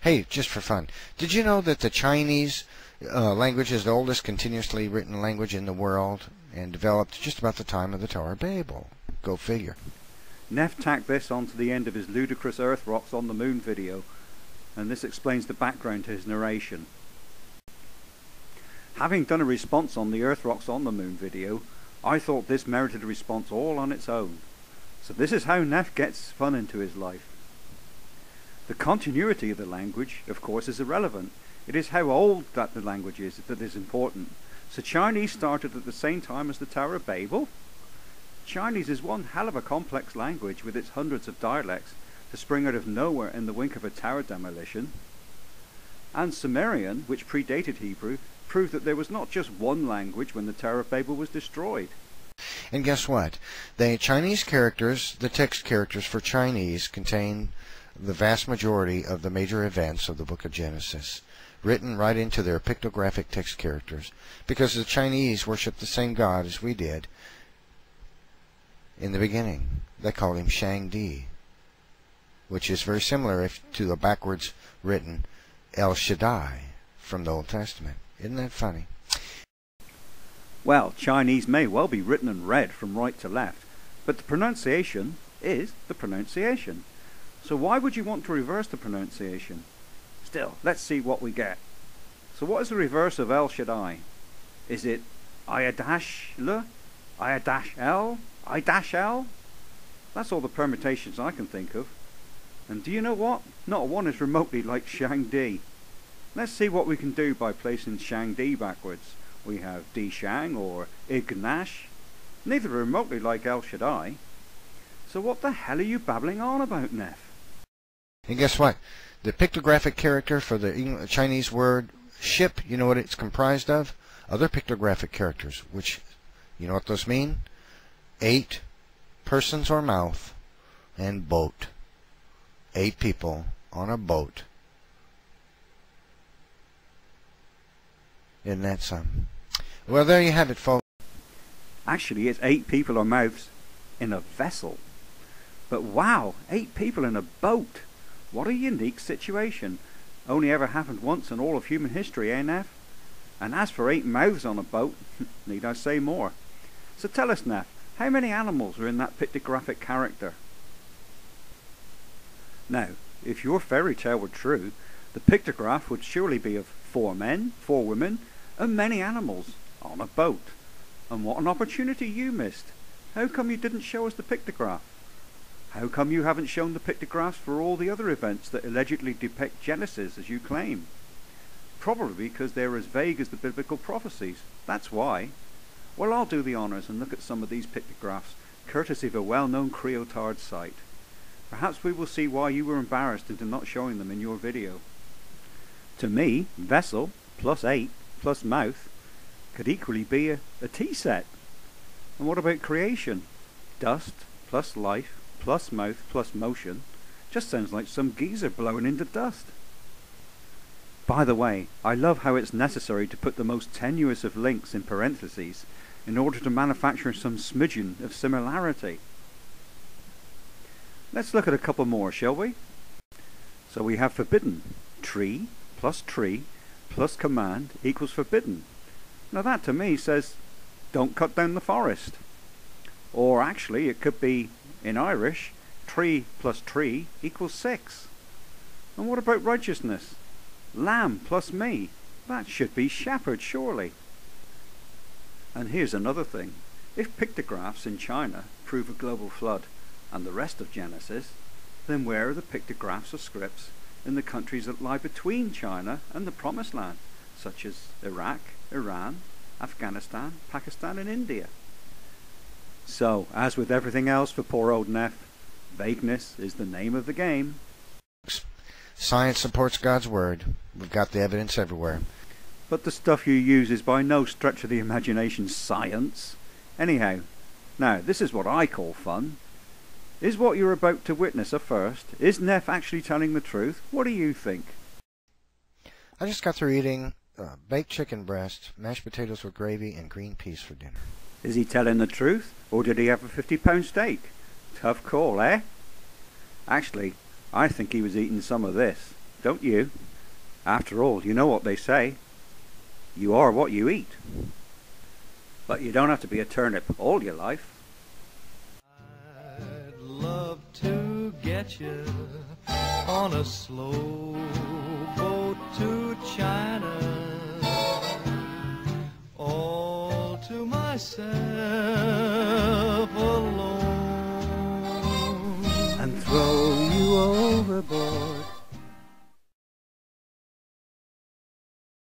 Hey, just for fun, did you know that the Chinese language is the oldest continuously written language in the world and developed just about the time of the Tower of Babel? Go figure. Neph tacked this onto the end of his ludicrous Earth Rocks on the Moon video, and this explains the background to his narration. Having done a response on the Earth Rocks on the Moon video, I thought this merited a response all on its own. So this is how Neph gets fun into his life. The continuity of the language, of course, is irrelevant. It is how old that the language is that is important. So Chinese started at the same time as the Tower of Babel? Chinese is one hell of a complex language with its hundreds of dialects to spring out of nowhere in the wink of a tower demolition. And Sumerian, which predated Hebrew, proved that there was not just one language when the Tower of Babel was destroyed. And guess what? The Chinese characters, the text characters for Chinese, contain the vast majority of the major events of the book of Genesis, written right into their pictographic text characters, because the Chinese worship the same God as we did in the beginning. They call him Shangdi, which is very similar to the backwards written El Shaddai from the Old Testament. Isn't that funny? Well, Chinese may well be written and read from right to left, but the pronunciation is the pronunciation. So why would you want to reverse the pronunciation? Still, let's see what we get. So what is the reverse of El Shaddai? Is it I-L? I-L? I-L? That's all the permutations I can think of. And do you know what? Not one is remotely like Shangdi. Let's see what we can do by placing Shangdi backwards. We have Di-Shang or Ignash. Neither are remotely like El Shaddai. So what the hell are you babbling on about, Neph? And guess what? The pictographic character for the Chinese word ship, you know what it's comprised of? Other pictographic characters, which, you know what those mean? 8 persons or mouth and boat. 8 people on a boat. Isn't that something? Well, there you have it, folks. Actually, it's 8 people or mouths in a vessel. But wow, 8 people in a boat. What a unique situation. Only ever happened once in all of human history, eh, Neph? And as for 8 mouths on a boat, need I say more? So tell us, Neph, how many animals are in that pictographic character? Now, if your fairy tale were true, the pictograph would surely be of 4 men, 4 women, and many animals on a boat. And what an opportunity you missed. How come you didn't show us the pictograph? How come you haven't shown the pictographs for all the other events that allegedly depict Genesis as you claim? Probably because they're as vague as the biblical prophecies. That's why. Well, I'll do the honours and look at some of these pictographs, courtesy of a well-known Creotard site. Perhaps we will see why you were embarrassed into not showing them in your video. To me, vessel plus 8 plus mouth could equally be a tea set. And what about creation? Dust plus life plus mouth plus motion just sounds like some geezer blowing into dust. By the way, I love how it's necessary to put the most tenuous of links in parentheses in order to manufacture some smidgen of similarity. Let's look at a couple more, shall we? So we have forbidden. Tree plus command equals forbidden. Now that to me says don't cut down the forest. Or actually it could be, in Irish, tree plus tree equals 6. And what about righteousness? Lamb plus me. That should be shepherd, surely. And here's another thing. If pictographs in China prove a global flood and the rest of Genesis, then where are the pictographs or scripts in the countries that lie between China and the Promised Land, such as Iraq, Iran, Afghanistan, Pakistan and India? So, as with everything else for poor old Neph, vagueness is the name of the game. Science supports God's word. We've got the evidence everywhere. But the stuff you use is by no stretch of the imagination science. Anyhow, now this is what I call fun. Is what you're about to witness a first? Is Neph actually telling the truth? What do you think? I just got through eating baked chicken breast, mashed potatoes with gravy, and green peas for dinner. Is he telling the truth, or did he have a 50-pound steak? Tough call, eh? Actually, I think he was eating some of this. don't you? After all, you know what they say. You are what you eat. But you don't have to be a turnip all your life. I'd love to get you on a slow boat to China, all to myself.